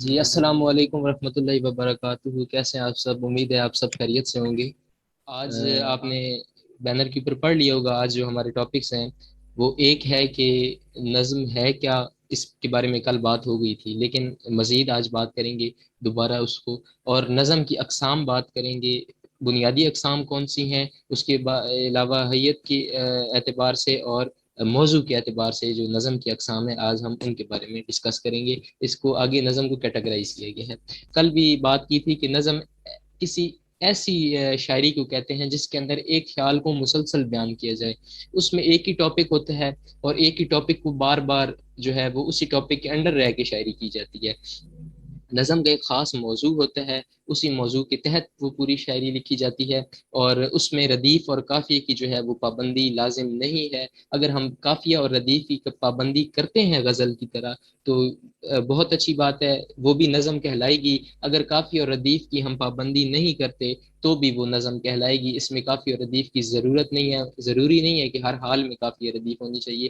جی السلام علیکم ورحمۃ اللہ وبرکاتہ، کیسے ہیں آپ سب؟ امید ہے آپ سب خیریت سے ہوں گے۔ آج آپ نے بینر کے اوپر پڑھ لیا ہوگا، آج جو ہمارے ٹاپکس ہیں وہ ایک ہے کہ نظم ہے کیا۔ اس کے بارے میں کل بات ہو گئی تھی، لیکن مزید آج بات کریں گے دوبارہ اس کو، اور نظم کی اقسام بات کریں گے، بنیادی اقسام کون سی ہیں، اس کے علاوہ حیت کی اعتبار سے اور موضوع کے اعتبار سے جو نظم کی اقسام ہیں آج ہم ان کے بارے میں ڈسکس کریں گے۔ اس کو آگے نظم کو کیٹیگرائز کیا گیا ہے۔ کل بھی بات کی تھی کہ نظم کسی ایسی شاعری کو کہتے ہیں جس کے اندر ایک خیال کو مسلسل بیان کیا جائے، اس میں ایک ہی ٹاپک ہوتا ہے اور ایک ہی ٹاپک کو بار بار جو ہے وہ اسی ٹاپک کے انڈر رہ کے شاعری کی جاتی ہے۔ نظم کا ایک خاص موضوع ہوتا ہے، اسی موضوع کے تحت وہ پوری شاعری لکھی جاتی ہے، اور اس میں ردیف اور قافیے کی جو ہے وہ پابندی لازم نہیں ہے۔ اگر ہم قافیہ اور ردیف کی پابندی کرتے ہیں غزل کی طرح تو بہت اچھی بات ہے، وہ بھی نظم کہلائے گی۔ اگر قافیہ اور ردیف کی ہم پابندی نہیں کرتے تو بھی وہ نظم کہلائے گی۔ اس میں قافیہ اور ردیف کی ضرورت نہیں ہے، ضروری نہیں ہے کہ ہر حال میں قافیہ ردیف ہونی چاہیے۔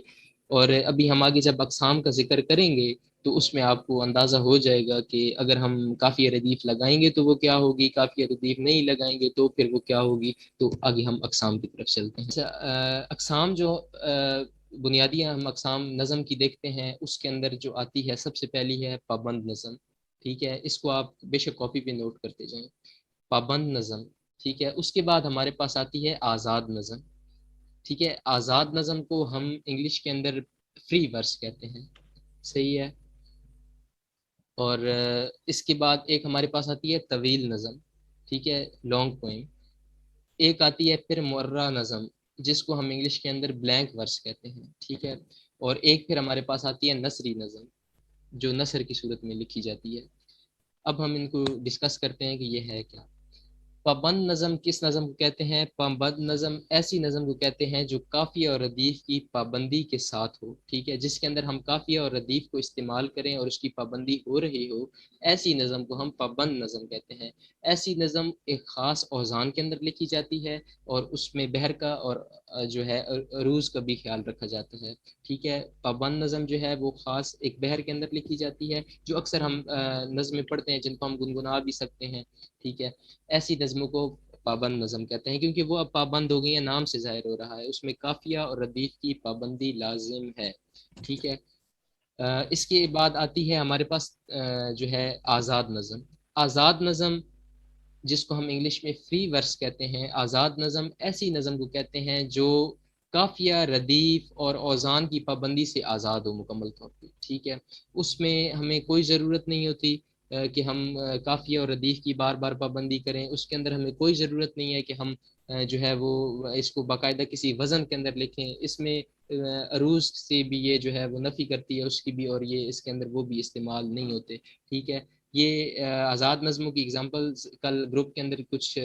اور ابھی ہم آگے جب اقسام کا ذکر کریں گے تو اس میں آپ کو اندازہ ہو جائے گا کہ اگر ہم قافیہ ردیف لگائیں گے تو وہ کیا ہوگی، قافیہ ردیف نہیں لگائیں گے تو پھر وہ کیا ہوگی۔ تو آگے ہم اقسام کی طرف چلتے ہیں۔ اقسام جو بنیادی ہم اقسام نظم کی دیکھتے ہیں، اس کے اندر جو آتی ہے سب سے پہلی ہے پابند نظم۔ ٹھیک ہے، اس کو آپ بے شک کاپی پہ نوٹ کرتے جائیں، پابند نظم۔ ٹھیک ہے، اس کے بعد ہمارے پاس آتی ہے آزاد نظم۔ ٹھیک ہے، آزاد نظم کو ہم انگلش کے اندر فری ورس کہتے ہیں، صحیح ہے۔ اور اس کے بعد ایک ہمارے پاس آتی ہے طویل نظم، ٹھیک ہے، لانگ پوئم۔ ایک آتی ہے پھر مرہ نظم، جس کو ہم انگلش کے اندر بلینک ورس کہتے ہیں، ٹھیک ہے۔ اور ایک پھر ہمارے پاس آتی ہے نثری نظم، جو نثر کی صورت میں لکھی جاتی ہے۔ اب ہم ان کو ڈسکس کرتے ہیں کہ یہ ہے کیا۔ پابند نظم کس نظم کو کہتے ہیں؟ پابند نظم ایسی نظم کو کہتے ہیں جو قافیہ اور ردیف کی پابندی کے ساتھ ہو، ٹھیک ہے، جس کے اندر ہم قافیہ اور ردیف کو استعمال کریں اور اس کی پابندی ہو رہی ہو، ایسی نظم کو ہم پابند نظم کہتے ہیں۔ ایسی نظم ایک خاص اوزان کے اندر لکھی جاتی ہے اور اس میں بحر کا اور جو ہے عروض کا بھی خیال رکھا جاتا ہے، ٹھیک ہے۔ پابند نظم جو ہے وہ خاص ایک بحر کے اندر لکھی جاتی ہے، جو اکثر ہم نظمیں پڑھتے ہیں جن کو ہم گنگنا بھی سکتے ہیں، ٹھیک ہے۔ ایسی نظموں کو پابند نظم کہتے ہیں کیونکہ وہ اب پابند ہو گئی ہیں، نام سے ظاہر ہو رہا ہے، اس میں قافیہ اور ردیف کی پابندی لازم ہے، ٹھیک ہے۔ اس کے بعد آتی ہے ہمارے پاس جو ہے آزاد نظم۔ آزاد نظم جس کو ہم انگلش میں فری ورس کہتے ہیں، آزاد نظم ایسی نظم کو کہتے ہیں جو قافیہ ردیف اور اوزان کی پابندی سے آزاد ہو مکمل طور پہ، ٹھیک ہے۔ اس میں ہمیں کوئی ضرورت نہیں ہوتی کہ ہم قافیہ اور ردیف کی بار بار پابندی کریں، اس کے اندر ہمیں کوئی ضرورت نہیں ہے کہ ہم جو ہے وہ اس کو باقاعدہ کسی وزن کے اندر لکھیں۔ اس میں عروض سے بھی یہ جو ہے وہ نفی کرتی ہے اس کی بھی، اور یہ اس کے اندر وہ بھی استعمال نہیں ہوتے، ٹھیک ہے۔ یہ آزاد نظموں کی اگزامپل کل گروپ کے اندر کچھ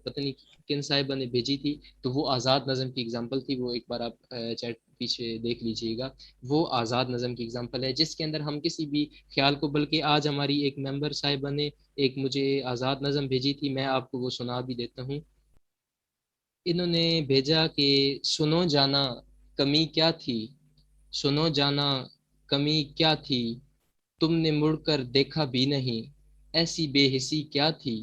پتہ نہیں کن صاحبہ نے بھیجی تھی، تو وہ آزاد نظم کی اگزامپل تھی، وہ ایک بار آپ چیٹ پیچھے دیکھ لیجئے گا۔ وہ آزاد نظم کی اگزامپل ہے جس کے اندر ہم کسی بھی خیال کو، بلکہ آج ہماری ایک ممبر صاحبہ نے ایک مجھے آزاد نظم بھیجی تھی، میں آپ کو وہ سنا بھی دیتا ہوں۔ انہوں نے بھیجا کہ سنو جانا کمی کیا تھی، سنو جانا کمی کیا تھی، تم نے مڑ کر دیکھا بھی نہیں، ایسی بے حسی کیا تھی،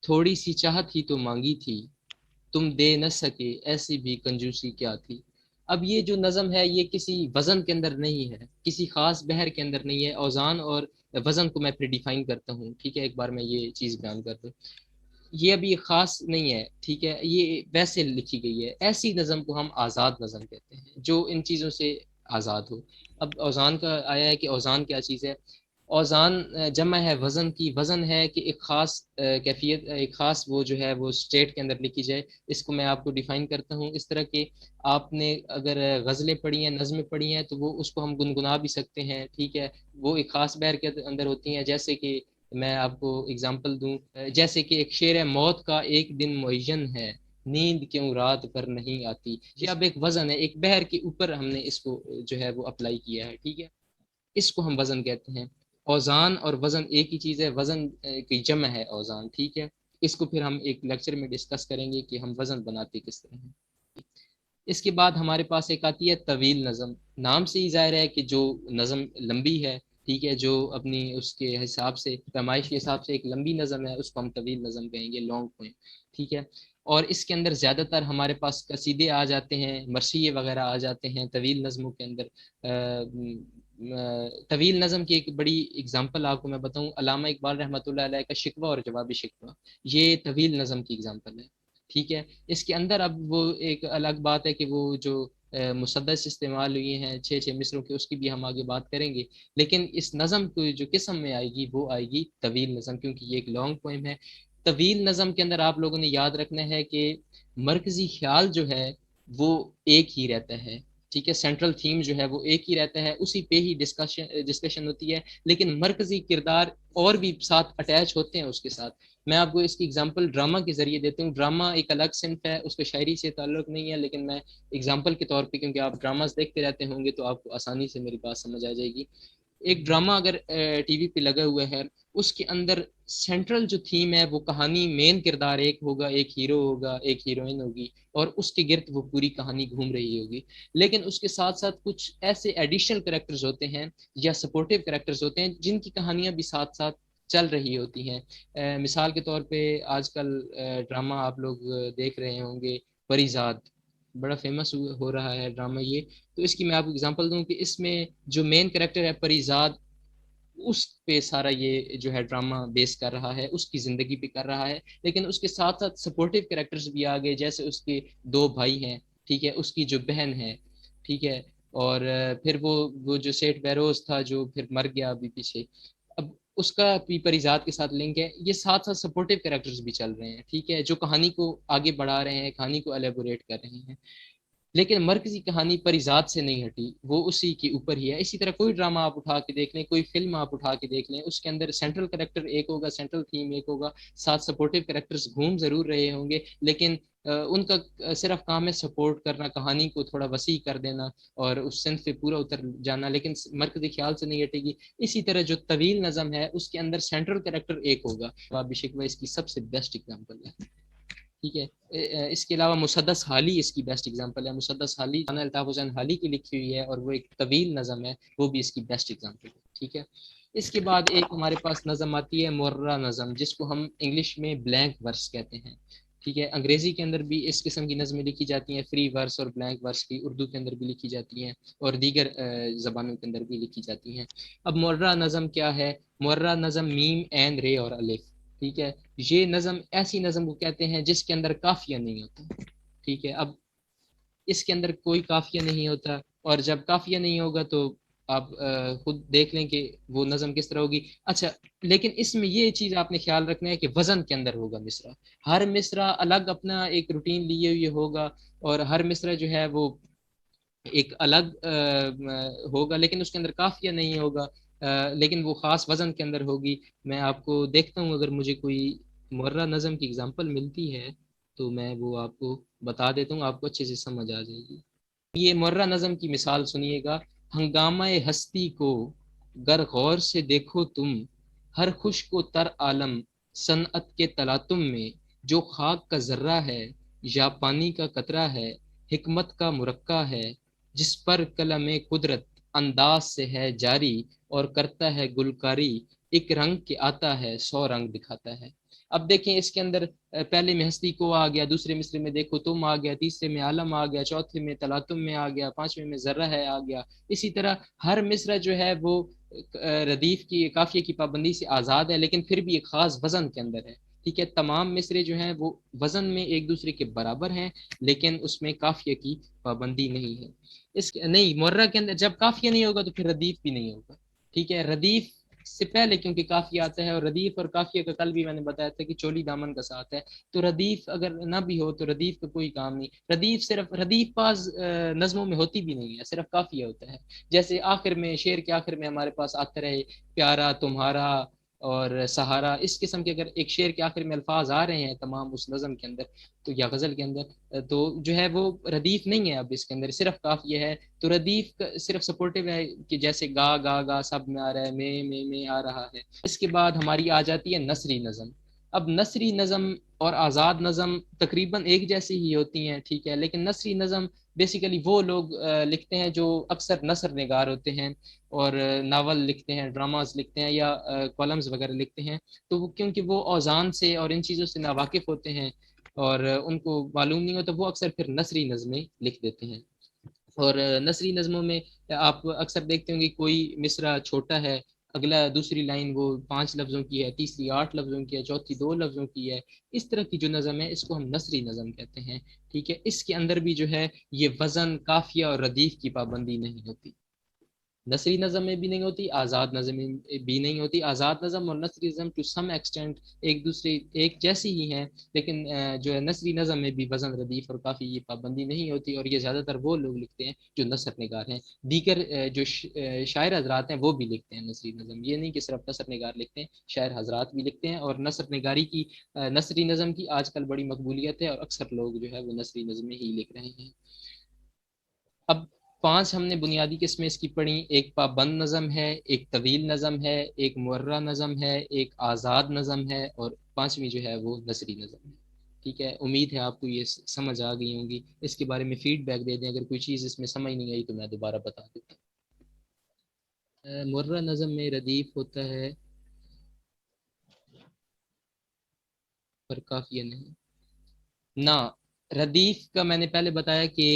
تھوڑی سی چاہ تھی تو مانگی تھی، تم دے نہ سکے ایسی بھی کنجوسی کیا تھی۔ اب یہ جو نظم ہے یہ کسی وزن کے اندر نہیں ہے، کسی خاص بحر کے اندر نہیں ہے، اوزان اور وزن کو میں پھر ڈیفائن کرتا ہوں، ٹھیک ہے، ایک بار میں یہ چیز بیان کر دوں۔ یہ ابھی خاص نہیں ہے، ٹھیک ہے، یہ ویسے لکھی گئی ہے۔ ایسی نظم کو ہم آزاد نظم کہتے ہیں جو ان چیزوں سے آزاد ہو۔ اب اوزان کا آیا ہے کہ اوزان کیا چیز ہے۔ اوزان جمع ہے وزن کی، وزن ہے کہ ایک خاص کیفیت، ایک خاص وہ جو ہے وہ اسٹیٹ کے اندر لکھی جائے۔ اس کو میں آپ کو ڈیفائن کرتا ہوں اس طرح کہ آپ نے اگر غزلیں پڑھی ہیں، نظمیں پڑھی ہیں، تو وہ اس کو ہم گنگنا بھی سکتے ہیں، ٹھیک ہے۔ وہ ایک خاص بحر کے اندر ہوتی ہیں، جیسے کہ میں آپ کو اگزامپل دوں، جیسے کہ ایک شعر ہے، موت کا ایک دن معین ہے، نیند کیوں رات بھر نہیں آتی۔ یہ اب ایک وزن ہے، ایک بحر کے اوپر ہم نے اس کو جو ہے وہ اپلائی کیا ہے، ٹھیک ہے۔ اس کو ہم وزن کہتے ہیں۔ اوزان اور وزن ایک ہی چیز ہے، وزن کی جمع ہے اوزان، ٹھیک ہے۔ اس کو پھر ہم ایک لیکچر میں ڈسکس کریں گے کہ ہم وزن بناتے کس طرح ہیں۔ اس کے بعد ہمارے پاس ایک آتی ہے طویل نظم۔ نام سے ہی ظاہر ہے کہ جو نظم لمبی ہے، ٹھیک ہے، جو اپنی اس کے حساب سے پیمائش کے حساب سے ایک لمبی نظم ہے، اس کو ہم طویل نظم کہیں گے، لانگ پوئم. ٹھیک ہے. اور اس کے اندر زیادہ تر ہمارے پاس قصیدے آ جاتے ہیں، مرثیے وغیرہ آ جاتے ہیں طویل نظموں کے اندر. طویل نظم کی ایک بڑی اگزامپل آپ کو میں بتاؤں، علامہ اقبال رحمۃ اللہ علیہ کا شکوہ اور جواب شکوہ، یہ طویل نظم کی اگزامپل ہے. ٹھیک ہے. اس کے اندر اب وہ ایک الگ بات ہے کہ وہ جو مسدس استعمال ہوئی ہیں 6 مصروں کے، اس کی بھی ہم آگے بات کریں گے. لیکن اس نظم کو جو قسم میں آئے گی وہ آئے گی طویل نظم، کیونکہ یہ ایک لانگ پوئم ہے. طویل نظم کے اندر آپ لوگوں نے یاد رکھنا ہے کہ مرکزی خیال جو ہے وہ ایک ہی رہتا ہے. ٹھیک ہے. سینٹرل تھیم جو ہے وہ ایک ہی رہتا ہے، اسی پہ ہی ڈسکشن ہوتی ہے، لیکن مرکزی کردار اور بھی ساتھ اٹیچ ہوتے ہیں اس کے ساتھ. میں آپ کو اس کی اگزامپل ڈرامہ کے ذریعے دیتا ہوں. ڈرامہ ایک الگ صنف ہے، اس کا شاعری سے تعلق نہیں ہے، لیکن میں اگزامپل کے طور پہ، کیونکہ آپ ڈراماز دیکھتے رہتے ہوں گے تو آپ کو آسانی سے میری بات سمجھ آ جائے گی. ایک ڈرامہ اگر ٹی وی پہ لگا ہوا ہے، اس کے اندر سینٹرل جو تھیم ہے وہ کہانی، مین کردار ایک ہوگا، ایک ہیرو ہوگا، ایک ہیروئن ہوگی، اور اس کے گرد وہ پوری کہانی گھوم رہی ہوگی. لیکن اس کے ساتھ ساتھ کچھ ایسے ایڈیشنل کریکٹرز ہوتے ہیں یا سپورٹیو کریکٹرز ہوتے ہیں جن کی کہانیاں بھی ساتھ ساتھ چل رہی ہوتی ہیں. مثال کے طور پہ آج کل ڈرامہ آپ لوگ دیکھ رہے ہوں گے، پری زاد، بڑا فیمس ہو رہا ہے ڈرامہ یہ. تو اس کی میں آپ کو اگزامپل دوں کہ اس میں جو مین کریکٹر ہے پری زاد، اس پہ سارا یہ جو ہے ڈرامہ بیس کر رہا ہے، اس کی زندگی پہ کر رہا ہے. لیکن اس کے ساتھ ساتھ سپورٹیو کریکٹرز بھی آگے، جیسے اس کے 2 بھائی ہیں. ٹھیک ہے. اس کی جو بہن ہے. ٹھیک ہے. اور پھر وہ جو سیٹ بیروز تھا جو پھر مر گیا ابھی پیچھے، اب اس کا بھی پریزاد کے ساتھ لنک ہے. یہ ساتھ ساتھ سپورٹیو کریکٹرز بھی چل رہے ہیں. ٹھیک ہے. جو کہانی کو آگے بڑھا رہے ہیں، کہانی کو الیبوریٹ کر رہے ہیں. لیکن مرکزی کہانی پریزاد سے نہیں ہٹی، وہ اسی کے اوپر ہی ہے. اسی طرح کوئی ڈرامہ آپ اٹھا کے دیکھ لیں، کوئی فلم آپ اٹھا کے دیکھ لیں، اس کے اندر سینٹرل کریکٹر ایک ہوگا، سینٹرل تھیم ایک ہوگا، ساتھ سپورٹیو کریکٹرز گھوم ضرور رہے ہوں گے، لیکن ان کا صرف کام ہے سپورٹ کرنا، کہانی کو تھوڑا وسیع کر دینا اور اس صنف پہ پورا اتر جانا، لیکن مرکزی خیال سے نہیں ہٹے گی. اسی طرح جو طویل نظم ہے اس کے اندر سینٹرل کریکٹر ایک ہوگا. باب شکوہ اس کی سب سے بیسٹ ایگزامپل ہے. ٹھیک ہے. اس کے علاوہ مسدس حالی اس کی بیسٹ ایگزامپل ہے. مسدس حالی رانا الطاف حسین حالی کی لکھی ہوئی ہے، اور وہ ایک طویل نظم ہے، وہ بھی اس کی بیسٹ ایگزامپل ہے. ٹھیک ہے. اس کے بعد ایک ہمارے پاس نظم آتی ہے مرہ نظم، جس کو ہم انگلش میں بلینک ورس کہتے ہیں. ٹھیک ہے. انگریزی کے اندر بھی اس قسم کی نظمیں لکھی جاتی ہیں، فری ورس اور بلینک ورس کی. اردو کے اندر بھی لکھی جاتی ہیں اور دیگر زبانوں کے اندر بھی لکھی جاتی ہیں. اب مرہ نظم کیا ہے؟ مرہ نظم میم عین رے اور الف. ٹھیک ہے. یہ نظم ایسی نظم کو کہتے ہیں جس کے اندر قافیہ نہیں ہوتا. ٹھیک ہے. اب اس کے اندر کوئی قافیہ نہیں ہوتا، اور جب قافیہ نہیں ہوگا تو آپ خود دیکھ لیں کہ وہ نظم کس طرح ہوگی. اچھا، لیکن اس میں یہ چیز آپ نے خیال رکھنا ہے کہ وزن کے اندر ہوگا مصرع. ہر مصرع الگ اپنا ایک روٹین لیے ہوئے ہوگا، اور ہر مصرع جو ہے وہ ایک الگ ہوگا، لیکن اس کے اندر قافیہ نہیں ہوگا، لیکن وہ خاص وزن کے اندر ہوگی. میں آپ کو دیکھتا ہوں، اگر مجھے کوئی مرہ نظم کی اگزامپل ملتی ہے تو میں وہ آپ کو بتا دیتا ہوں، آپ کو اچھے سے سمجھ آ جائے گی. یہ مرہ نظم کی مثال سنیے گا. ہنگامہ ہستی کو گر غور سے دیکھو تم، ہر خوش کو تر عالم صنعت کے تلاطم میں، جو خاک کا ذرہ ہے یا پانی کا قطرہ ہے، حکمت کا مرقع ہے، جس پر قلم قدرت انداز سے ہے جاری، اور کرتا ہے گلکاری، ایک رنگ کے آتا ہے 100 رنگ دکھاتا ہے. اب دیکھیں اس کے اندر پہلے میں ہستی کو آ گیا، دوسرے مصرے میں دیکھو تم آ گیا، تیسرے میں عالم آ گیا، چوتھے میں تلاطم میں آ گیا، پانچویں میں ذرہ ہے آ گیا. اسی طرح ہر مصرع جو ہے وہ ردیف کی قافیے کی پابندی سے آزاد ہے، لیکن پھر بھی ایک خاص وزن کے اندر ہے. ٹھیک ہے. تمام مصرے جو ہیں وہ وزن میں ایک دوسرے کے برابر ہیں، لیکن اس میں قافیے کی پابندی نہیں ہے. نہیں، مرہ کے اندر جب قافیہ نہیں ہوگا تو پھر ردیف بھی نہیں ہوگا. ٹھیک ہے. ردیف سے پہلے کیونکہ قافیہ آتا ہے، اور ردیف اور قافیہ کا کل بھی میں نے بتایا تھا کہ چولی دامن کا ساتھ ہے، تو ردیف اگر نہ بھی ہو تو ردیف کا کوئی کام نہیں. ردیف صرف ردیف بعض نظموں میں ہوتی بھی نہیں ہے، صرف قافیہ ہوتا ہے. جیسے آخر میں، شعر کے آخر میں ہمارے پاس آتا رہے پیارا تمہارا اور سہارا، اس قسم کے اگر ایک شعر کے آخر میں الفاظ آ رہے ہیں تمام اس نظم کے اندر تو یا غزل کے اندر، تو جو ہے وہ ردیف نہیں ہے. اب اس کے اندر صرف قافیہ ہے. تو ردیف صرف سپورٹیو ہے کہ جیسے گا گا گا سب میں آ رہا ہے، میں آ رہا ہے. اس کے بعد ہماری آ جاتی ہے نثری نظم. اب نثری نظم اور آزاد نظم تقریباً ایک جیسی ہی ہوتی ہیں. ٹھیک ہے. لیکن نثری نظم بیسیکلی وہ لوگ لکھتے ہیں جو اکثر نثر نگار ہوتے ہیں اور ناول لکھتے ہیں، ڈراماز لکھتے ہیں یا کالمز وغیرہ لکھتے ہیں، تو وہ کیونکہ وہ اوزان سے اور ان چیزوں سے ناواقف ہوتے ہیں اور ان کو معلوم نہیں ہوتا، وہ اکثر پھر نثری نظمیں لکھ دیتے ہیں۔ اور نثری نظموں میں آپ اکثر دیکھتے ہوں گے کوئی مصرع چھوٹا ہے، اگلا دوسری لائن وہ 5 لفظوں کی ہے، تیسری 8 لفظوں کی ہے، چوتھی 2 لفظوں کی ہے۔ اس طرح کی جو نظم ہے اس کو ہم نثری نظم کہتے ہیں، ٹھیک ہے۔ اس کے اندر بھی جو ہے یہ وزن، قافیہ اور ردیف کی پابندی نہیں ہوتی، نثری نظم میں بھی نہیں ہوتی، آزاد نظم میں بھی نہیں ہوتی۔ آزاد نظم اور نثری نظم ٹو سم ایکسٹینٹ ایک دوسرے ایک جیسی ہی ہیں، لیکن جو ہے نثری نظم میں بھی وزن، ردیف اور کافی یہ پابندی نہیں ہوتی، اور یہ زیادہ تر وہ لوگ لکھتے ہیں جو نثر نگار ہیں۔ دیگر جو شاعر حضرات ہیں وہ بھی لکھتے ہیں نثری نظم، یہ نہیں کہ صرف نثر نگار لکھتے ہیں، شاعر حضرات بھی لکھتے ہیں، اور نثر نگاری کی نثری نظم کی آج کل بڑی مقبولیت ہے اور اکثر لوگ جو ہے وہ نثری نظمیں ہی لکھ رہے ہیں۔ اب 5 ہم نے بنیادی قسمیں اس کی پڑھی، ایک پابند نظم ہے، ایک طویل نظم ہے، ایک معرہ نظم ہے، ایک آزاد نظم ہے، اور 5ویں جو ہے وہ نثری نظم ہے، ٹھیک ہے۔ امید ہے آپ کو یہ سمجھ آ گئی ہوں گی، اس کے بارے میں فیڈ بیک دے دیں، اگر کوئی چیز اس میں سمجھ نہیں آئی تو میں دوبارہ بتا دیتا ہوں۔ معرہ نظم میں ردیف ہوتا ہے پر قافیہ نہیں نہ، ردیف کا میں نے پہلے بتایا کہ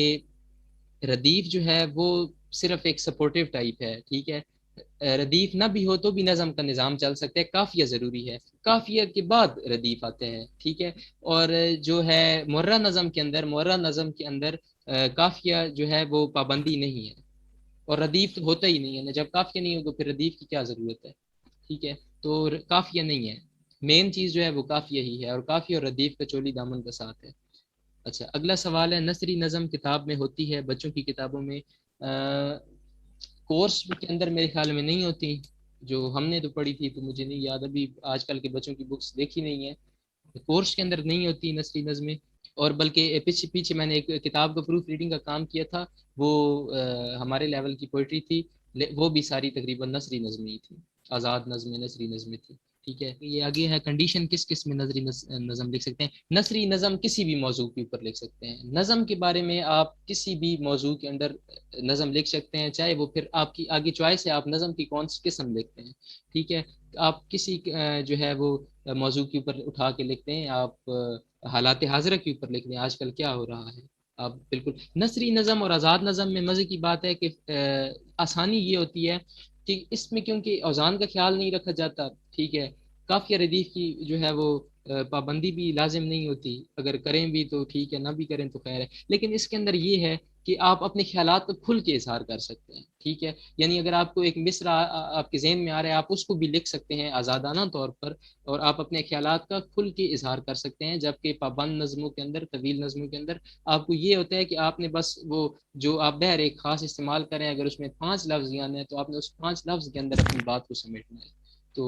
ردیف جو ہے وہ صرف ایک سپورٹیو ٹائپ ہے، ٹھیک ہے۔ ردیف نہ بھی ہو تو بھی نظم کا نظام چل سکتا ہے، کافیہ ضروری ہے، کافیہ کے بعد ردیف آتے ہیں، ٹھیک ہے۔ اور جو ہے معرہ نظم کے اندر، معرہ نظم کے اندر کافیہ جو ہے وہ پابندی نہیں ہے، اور ردیف ہوتا ہی نہیں ہے نا، جب کافیہ نہیں ہو تو پھر ردیف کی کیا ضرورت ہے، ٹھیک ہے۔ تو کافیہ نہیں ہے، مین چیز جو ہے وہ کافیہ ہی ہے، اور کافیہ اور ردیف کا چولی دامن کا ساتھ ہے۔ اچھا، اگلا سوال ہے، نثری نظم کتاب میں ہوتی ہے، بچوں کی کتابوں میں کورس کے اندر میرے خیال میں نہیں ہوتی، جو ہم نے تو پڑھی تھی تو مجھے نہیں یاد، ابھی آج کل کے بچوں کی بکس دیکھی نہیں ہے، کورس کے اندر نہیں ہوتی نثری نظمیں۔ اور بلکہ پیچھے پیچھے میں نے ایک کتاب کا پروف ریڈنگ کا کام کیا تھا، وہ ہمارے لیول کی پوئٹری تھی، وہ بھی ساری تقریباً نثری نظمیں ہی تھی، آزاد نظمیں نثری نظمیں تھی، ٹھیک ہے۔ یہ آگے ہے، کنڈیشن کس کس میں نثری نظم لکھ سکتے ہیں؟ نثری نظم کسی بھی موضوع کے اوپر لکھ سکتے ہیں، نظم کے بارے میں آپ کسی بھی موضوع کے اندر نظم لکھ سکتے ہیں، چاہے وہ پھر آپ کی آگے چوائس ہے آپ نظم کی کون سی قسم لکھتے ہیں، ٹھیک ہے۔ آپ کسی جو ہے وہ موضوع کے اوپر اٹھا کے لکھتے ہیں، آپ حالات حاضرہ کے اوپر لکھتے ہیں، آج کل کیا ہو رہا ہے، آپ بالکل نثری نظم اور آزاد نظم میں مزے کی بات ہے کہ آسانی یہ ہوتی ہے کہ اس میں کیونکہ اوزان کا خیال نہیں رکھا جاتا، ٹھیک ہے، کافی ردیف کی جو ہے وہ پابندی بھی لازم نہیں ہوتی، اگر کریں بھی تو ٹھیک ہے، نہ بھی کریں تو خیر ہے، لیکن اس کے اندر یہ ہے کہ آپ اپنے خیالات کو کھل کے اظہار کر سکتے ہیں، ٹھیک ہے۔ یعنی اگر آپ کو ایک مصرع آپ کے ذہن میں آ رہا ہے، آپ اس کو بھی لکھ سکتے ہیں آزادانہ طور پر، اور آپ اپنے خیالات کا کھل کے اظہار کر سکتے ہیں، جبکہ پابند نظموں کے اندر، طویل نظموں کے اندر آپ کو یہ ہوتا ہے کہ آپ نے بس وہ جو آپ بہر ایک خاص استعمال کریں، اگر اس میں 5 لفظ آنے ہیں تو آپ نے اس 5 لفظ کے اندر اپنی بات کو سمیٹنا ہے، تو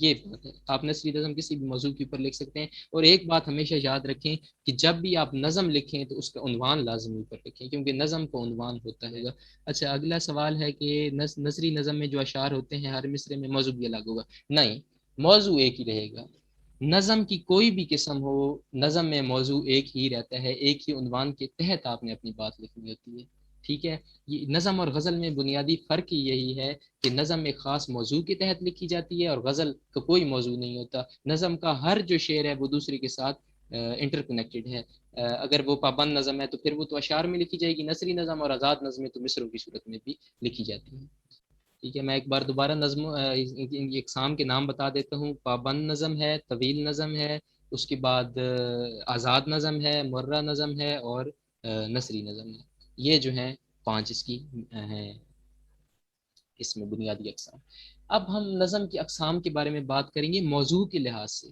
یہ بات ہے، آپ نثری نظم کسی بھی موضوع کے اوپر لکھ سکتے ہیں۔ اور ایک بات ہمیشہ یاد رکھیں کہ جب بھی آپ نظم لکھیں تو اس کا عنوان لازمی اوپر لکھیں، کیونکہ نظم کو عنوان ہوتا ہے گا۔ اچھا، اگلا سوال ہے کہ نثری نظم میں جو اشعار ہوتے ہیں ہر مصرے میں موضوع بھی الگ ہوگا؟ نہیں، موضوع ایک ہی رہے گا، نظم کی کوئی بھی قسم ہو، نظم میں موضوع ایک ہی رہتا ہے، ایک ہی عنوان کے تحت آپ نے اپنی بات لکھنی ہوتی ہے، ٹھیک ہے۔ یہ نظم اور غزل میں بنیادی فرق ہی یہی ہے کہ نظم ایک خاص موضوع کے تحت لکھی جاتی ہے اور غزل کا کوئی موضوع نہیں ہوتا، نظم کا ہر جو شعر ہے وہ دوسرے کے ساتھ انٹر کنیکٹڈ ہے، اگر وہ پابند نظم ہے تو پھر وہ تو اشعار میں لکھی جائے گی، نثری نظم اور آزاد نظمیں تو مصروں کی صورت میں بھی لکھی جاتی ہیں، ٹھیک ہے۔ میں ایک بار دوبارہ نظم اقسام کے نام بتا دیتا ہوں، پابند نظم ہے، طویل نظم ہے، اس کے بعد آزاد نظم ہے، مرہ نظم ہے، اور نثری نظم ہے، یہ جو ہیں 5 اس کی ہیں اس میں بنیادی اقسام۔ اب ہم نظم کی اقسام کے بارے میں بات کریں گے موضوع کے لحاظ سے،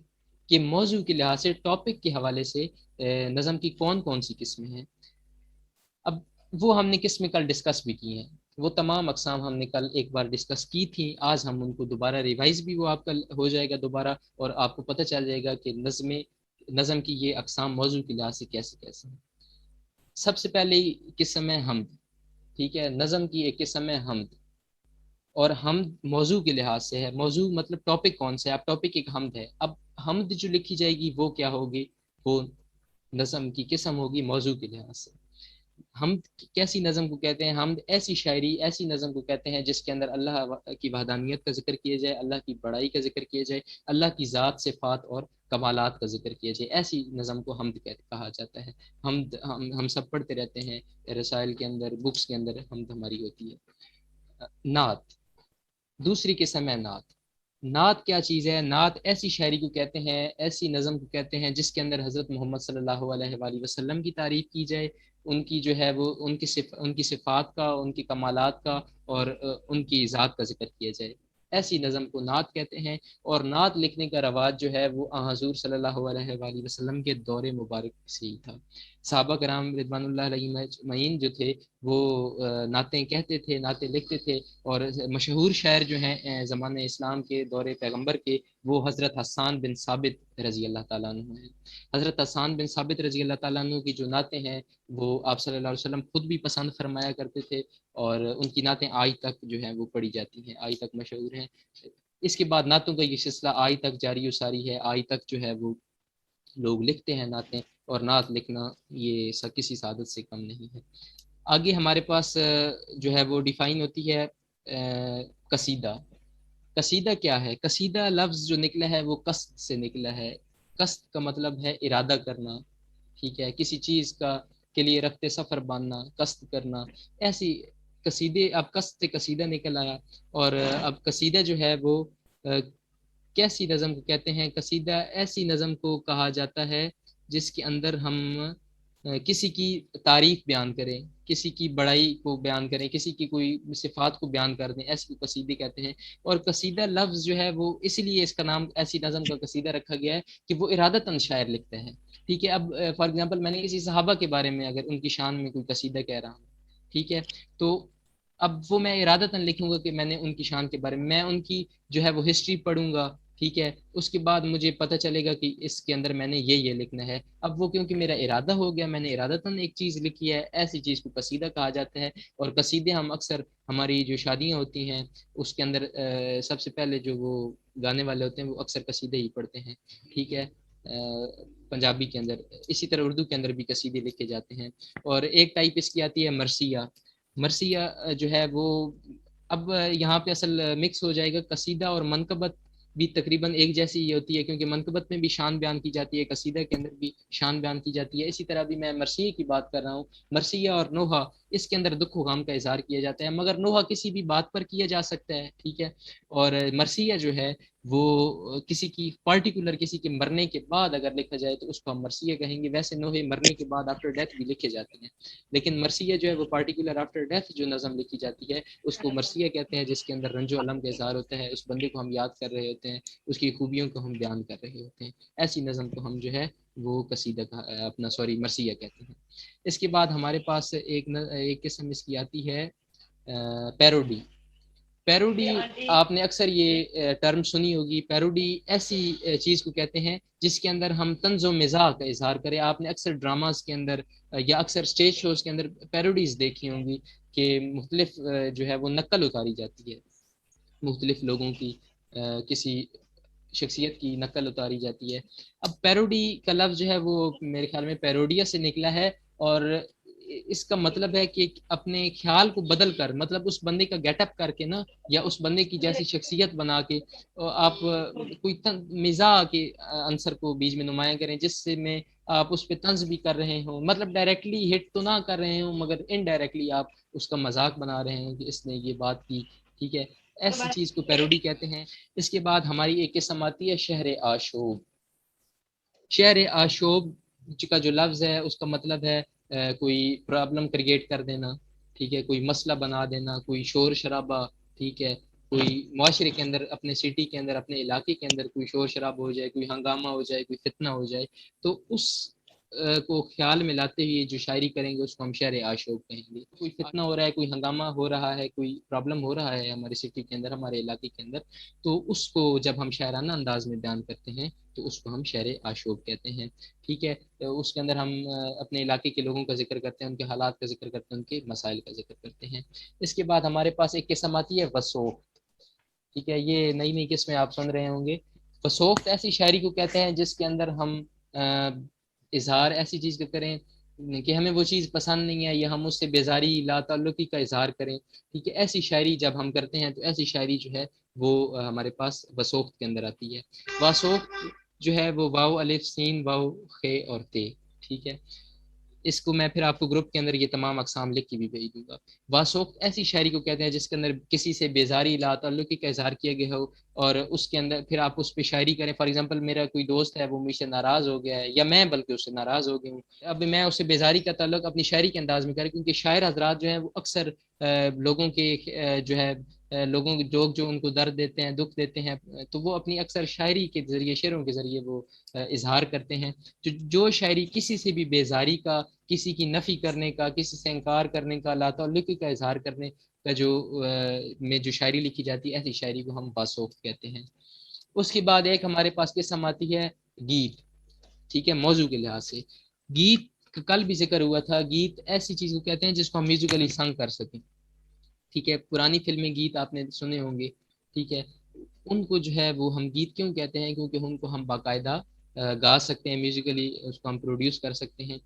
کہ موضوع کے لحاظ سے، ٹاپک کے حوالے سے نظم کی کون کون سی قسمیں ہیں۔ اب وہ ہم نے قسمیں کل ڈسکس بھی کی ہیں، وہ تمام اقسام ہم نے کل ایک بار ڈسکس کی تھی، آج ہم ان کو دوبارہ ریوائز بھی وہ آپ کا ہو جائے گا دوبارہ، اور آپ کو پتہ چل جائے گا کہ نظم کی یہ اقسام موضوع کے لحاظ سے کیسے کیسے ہیں۔ سب سے پہلے قسم ہے حمد، ٹھیک ہے، نظم کی ایک قسم ہے حمد، اور حمد موضوع کے لحاظ سے ہے، موضوع مطلب ٹاپک کون سا ہے، اب ٹاپک ایک حمد ہے، اب حمد جو لکھی جائے گی وہ کیا ہوگی، وہ نظم کی قسم ہوگی موضوع کے لحاظ سے۔ حمد کیسی نظم کو کہتے ہیں؟ حمد ایسی شاعری، ایسی نظم کو کہتے ہیں جس کے اندر اللہ کی وحدانیت کا ذکر کیا جائے، اللہ کی بڑائی کا ذکر کیا جائے، اللہ کی ذات صفات اور کمالات کا ذکر کیا جائے، ایسی نظم کو حمد کہا جاتا ہے۔ حمد ہم سب پڑھتے رہتے ہیں، رسائل کے اندر، بکس کے اندر حمد ہماری ہوتی ہے۔ نعت، دوسری قسم ہے نعت۔ نعت کیا چیز ہے؟ نعت ایسی شاعری کو کہتے ہیں، ایسی نظم کو کہتے ہیں جس کے اندر حضرت محمد صلی اللہ علیہ وآلہ وسلم کی تعریف کی جائے، ان کی جو ہے وہ ان کی صفات کا، ان کی کمالات کا اور ان کی ذات کا ذکر کیا جائے، ایسی نظم کو نعت کہتے ہیں۔ اور نعت لکھنے کا رواج جو ہے وہ حضور صلی اللہ علیہ وآلہ وسلم کے دور مبارک سے ہی تھا۔ صحابہ کرام رضوان اللہ علیہم اجمعین جو تھے وہ نعتیں کہتے تھے، نعتیں لکھتے تھے، اور مشہور شاعر جو ہیں زمانہ اسلام کے دور پیغمبر کے، وہ حضرت حسان بن ثابت رضی اللہ تعالیٰ عنہ ہیں۔ حضرت حسان بن ثابت رضی اللہ تعالیٰ عنہ کی جو نعتیں ہیں وہ آپ صلی اللہ علیہ وسلم خود بھی پسند فرمایا کرتے تھے، اور ان کی نعتیں آج تک جو ہیں وہ پڑھی جاتی ہیں، آج تک مشہور ہیں۔ اس کے بعد نعتوں کا یہ سلسلہ آج تک جاری و ساری ہے، آج تک جو ہے وہ لوگ لکھتے ہیں نعتیں، اور نعت لکھنا یہ کسی سعادت سے کم نہیں ہے۔ آگے ہمارے پاس جو ہے وہ ڈیفائن ہوتی ہے قصیدہ۔ قصیدہ کیا ہے؟ قصیدہ لفظ جو نکلا ہے وہ قصد سے نکلا ہے۔ قصد کا مطلب ہے ارادہ کرنا، ٹھیک ہے، کسی چیز کا کے لیے رفتے سفر باندھنا، قصد کرنا، ایسی قصیدے، اب قصد سے قصیدہ نکل آیا۔ اور اب قصیدہ جو ہے وہ کیسی نظم کو کہتے ہیں؟ قصیدہ ایسی نظم کو کہا جاتا ہے جس کے اندر ہم کسی کی تعریف بیان کریں، کسی کی بڑائی کو بیان کریں، کسی کی کوئی صفات کو بیان کر دیں، ایسی کو قصیدے کہتے ہیں۔ اور قصیدہ لفظ جو ہے وہ اس لیے اس کا نام ایسی نظم کا قصیدہ رکھا گیا ہے کہ وہ ارادتاً شاعر لکھتے ہیں، ٹھیک ہے۔ اب فار ایگزامپل میں نے کسی صحابہ کے بارے میں اگر ان کی شان میں کوئی قصیدہ کہہ رہا ہوں، ٹھیک ہے، تو اب وہ میں ارادتاً لکھوں گا کہ میں نے ان کی شان کے بارے میں ان کی جو ہے وہ ہسٹری پڑھوں گا، ٹھیک ہے، اس کے بعد مجھے پتہ چلے گا کہ اس کے اندر میں نے یہ لکھنا ہے۔ اب وہ کیونکہ میرا ارادہ ہو گیا، میں نے ارادتاً ایک چیز لکھی ہے، ایسی چیز کو قصیدہ کہا جاتا ہے۔ اور قصیدے ہم اکثر ہماری جو شادیاں ہوتی ہیں اس کے اندر سب سے پہلے جو وہ گانے والے ہوتے ہیں وہ اکثر قصیدے ہی پڑھتے ہیں، ٹھیک ہے۔ پنجابی کے اندر، اسی طرح اردو کے اندر بھی قصیدے لکھے جاتے ہیں۔ اور ایک ٹائپ اس کی آتی ہے مرثیہ۔ مرثیہ جو ہے وہ اب یہاں پہ اصل مکس ہو جائے گا، قصیدہ اور منقبت بھی تقریباً ایک جیسی یہ ہوتی ہے، کیونکہ منقبت میں بھی شان بیان کی جاتی ہے، قصیدہ کے اندر بھی شان بیان کی جاتی ہے۔ اسی طرح بھی میں مرثیہ کی بات کر رہا ہوں، مرثیہ اور نوحہ، اس کے اندر دکھ و غم کا اظہار کیا جاتا ہے، مگر نوحہ کسی بھی بات پر کیا جا سکتا ہے، ٹھیک ہے۔ اور مرثیہ جو ہے وہ کسی کی پارٹیکولر کسی کے مرنے کے بعد اگر لکھا جائے تو اس کو ہم مرثیہ کہیں گے۔ ویسے نوحے مرنے کے بعد آفٹر ڈیتھ بھی لکھے جاتے ہیں، لیکن مرثیہ جو ہے وہ پارٹیکولر آفٹر ڈیتھ جو نظم لکھی جاتی ہے اس کو مرثیہ کہتے ہیں، جس کے اندر رنج و الم کا اظہار ہوتا ہے، اس بندے کو ہم یاد کر رہے ہوتے ہیں، اس کی خوبیوں کو ہم بیان کر رہے ہوتے ہیں، ایسی نظم کو ہم جو ہے وہ قصیدہ اپنا مرثیہ کہتے ہیں۔ اس کے بعد ہمارے پاس ایک قسم اس کی آتی ہے پیروڈی۔ پیروڈی آپ نے اکثر یہ ٹرم سنی ہوگی، پیروڈی ایسی چیز کو کہتے ہیں جس کے اندر ہم طنز و مزاح کا اظہار کریں۔ آپ نے اکثر ڈراماز کے اندر یا اکثر اسٹیج شوز کے اندر پیروڈیز دیکھی ہوں گی کہ مختلف جو ہے وہ نقل اتاری جاتی ہے، مختلف لوگوں کی کسی شخصیت کی نقل اتاری جاتی ہے۔ اب پیروڈی کا لفظ جو ہے وہ میرے خیال میں پیروڈیا سے نکلا ہے، اور اس کا مطلب ہے کہ اپنے خیال کو بدل کر، مطلب اس بندے کا گیٹ اپ کر کے نا، یا اس بندے کی جیسی شخصیت بنا کے آپ کوئی مزاح کے عنصر کو بیچ میں نمایاں کریں، جس سے میں آپ اس پہ طنز بھی کر رہے ہوں، مطلب ڈائریکٹلی ہٹ تو نہ کر رہے ہوں مگر انڈائریکٹلی آپ اس کا مذاق بنا رہے ہیں کہ اس نے یہ بات کی، ٹھیک ہے، ایسی چیز کو پیروڈی کہتے ہیں۔ اس کے بعد ہماری ایک قسم آتی ہے شہر آشوب۔ شہر آشوب کا جو لفظ ہے اس کا مطلب ہے کوئی پرابلم کریٹ کر دینا، ٹھیک ہے، کوئی مسئلہ بنا دینا، کوئی شور شرابہ، ٹھیک ہے، کوئی معاشرے کے اندر، اپنے سٹی کے اندر، اپنے علاقے کے اندر کوئی شور شرابہ ہو جائے، کوئی ہنگامہ ہو جائے، کوئی فتنہ ہو جائے، تو اس کو خیال میں لاتے ہوئے جو شاعری کریں گے اس کو ہم شعر عاشوق کہیں گے۔ کوئی فتنہ ہو رہا ہے، کوئی ہنگامہ ہو رہا ہے، کوئی پرابلم ہو رہا ہے ہمارے سٹی کے اندر، ہمارے علاقے کے اندر، تو اس کو جب ہم شاعرانہ انداز میں بیان کرتے ہیں تو اس کو ہم شعر عاشوق کہتے ہیں، ٹھیک ہے۔ اس کے اندر ہم اپنے علاقے کے لوگوں کا ذکر کرتے ہیں، ان کے حالات کا ذکر کرتے ہیں، ان کے مسائل کا ذکر کرتے ہیں۔ اس کے بعد ہمارے پاس ایک قسم آتی ہے وسوق، ٹھیک ہے، یہ نئی نئی قسمیں آپ سن رہے ہوں گے۔ وسوق ایسی شاعری کو کہتے ہیں جس کے اندر ہم اظہار ایسی چیز کا کریں کہ ہمیں وہ چیز پسند نہیں ہے یا ہم اس سے بیزاری لا تعلقی کا اظہار کریں، ٹھیک ہے، ایسی شاعری جب ہم کرتے ہیں تو ایسی شاعری جو ہے وہ ہمارے پاس وسوخت کے اندر آتی ہے۔ وسوخت جو ہے وہ واو الف سین واو خ اور تے، ٹھیک ہے، اس کو میں پھر آپ کو گروپ کے اندر یہ تمام اقسام لکھ کے بھی بھیج دوں گا۔ واسوق ایسی شاعری کو کہتے ہیں جس کے اندر کسی سے بیزاری لا تعلقی کا اظہار کیا گیا ہو، اور اس کے اندر پھر آپ اس پہ شاعری کریں۔ فار ایگزامپل میرا کوئی دوست ہے وہ مجھ سے ناراض ہو گیا ہے، یا میں بلکہ اس سے ناراض ہو گئی ہوں، اب میں اس سے بیزاری کا تعلق اپنی شاعری کے انداز میں کریں، کیونکہ شاعر حضرات جو ہیں وہ اکثر لوگوں کے جو ہے لوگوں کے جو ان کو درد دیتے ہیں، دکھ دیتے ہیں، تو وہ اپنی اکثر شاعری کے ذریعے، شعروں کے ذریعے وہ اظہار کرتے ہیں۔ جو شاعری کسی سے بھی بیزاری کا، کسی کی نفی کرنے کا، کسی سے انکار کرنے کا، لا تعلقی کا اظہار کرنے کا میں جو شاعری لکھی جاتی ہے، ایسی شاعری کو ہم باسوخت کہتے ہیں۔ اس کے بعد ایک ہمارے پاس قسم آتی ہے گیت، ٹھیک ہے، موضوع کے لحاظ سے گیت کا کل بھی ذکر ہوا تھا۔ گیت ایسی چیز کو کہتے ہیں جس کو ہم میوزیکلی سنگ کر سکیں، ٹھیک ہے، پرانی فلمیں گیت آپ نے سنے ہوں گے، ٹھیک ہے، ان کو جو ہے وہ ہم گیت کیوں کہتے ہیں؟ کیونکہ ان کو ہم باقاعدہ گا سکتے ہیں، میوزیکلی اس کو ہم پروڈیوس کر سکتے ہیں،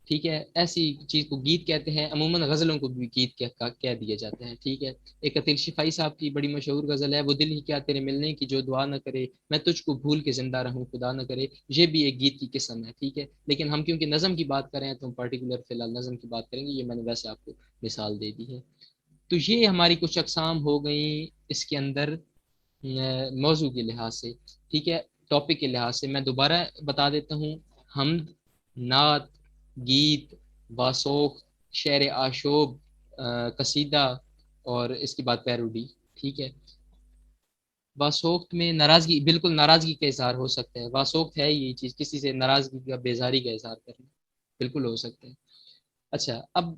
ٹھیک ہے، ایسی چیز کو گیت کہتے ہیں۔ عموماً غزلوں کو بھی گیت کہہ دیا جاتا ہے، ٹھیک ہے۔ ایک عتیق شفائی صاحب کی بڑی مشہور غزل ہے، وہ دل ہی کیا تیرے ملنے کی جو دعا نہ کرے، میں تجھ کو بھول کے زندہ رہوں خدا نہ کرے، یہ بھی ایک گیت کی قسم ہے، ٹھیک ہے۔ لیکن ہم کیونکہ نظم کی بات کریں تو ہم پرٹیکولر فی الحال نظم کی بات کریں گے، یہ میں نے ویسے آپ کو مثال دے دی ہے۔ تو یہ ہماری کچھ اقسام ہو گئیں اس کے اندر موضوع کے لحاظ سے، ٹھیک ہے، ٹاپک کے لحاظ سے۔ میں دوبارہ بتا دیتا ہوں، حمد، نعت، گیت، واسوق، شعر آشوب، قصیدہ، اور اس کے بعد پیروڈی، ٹھیک ہے۔ واسوقت میں ناراضگی، بالکل ناراضگی کا اظہار ہو سکتا ہے، واسوقت ہے یہ چیز، کسی سے ناراضگی کا، بیزاری کا اظہار کرنا بالکل ہو سکتا ہے۔ اچھا، اب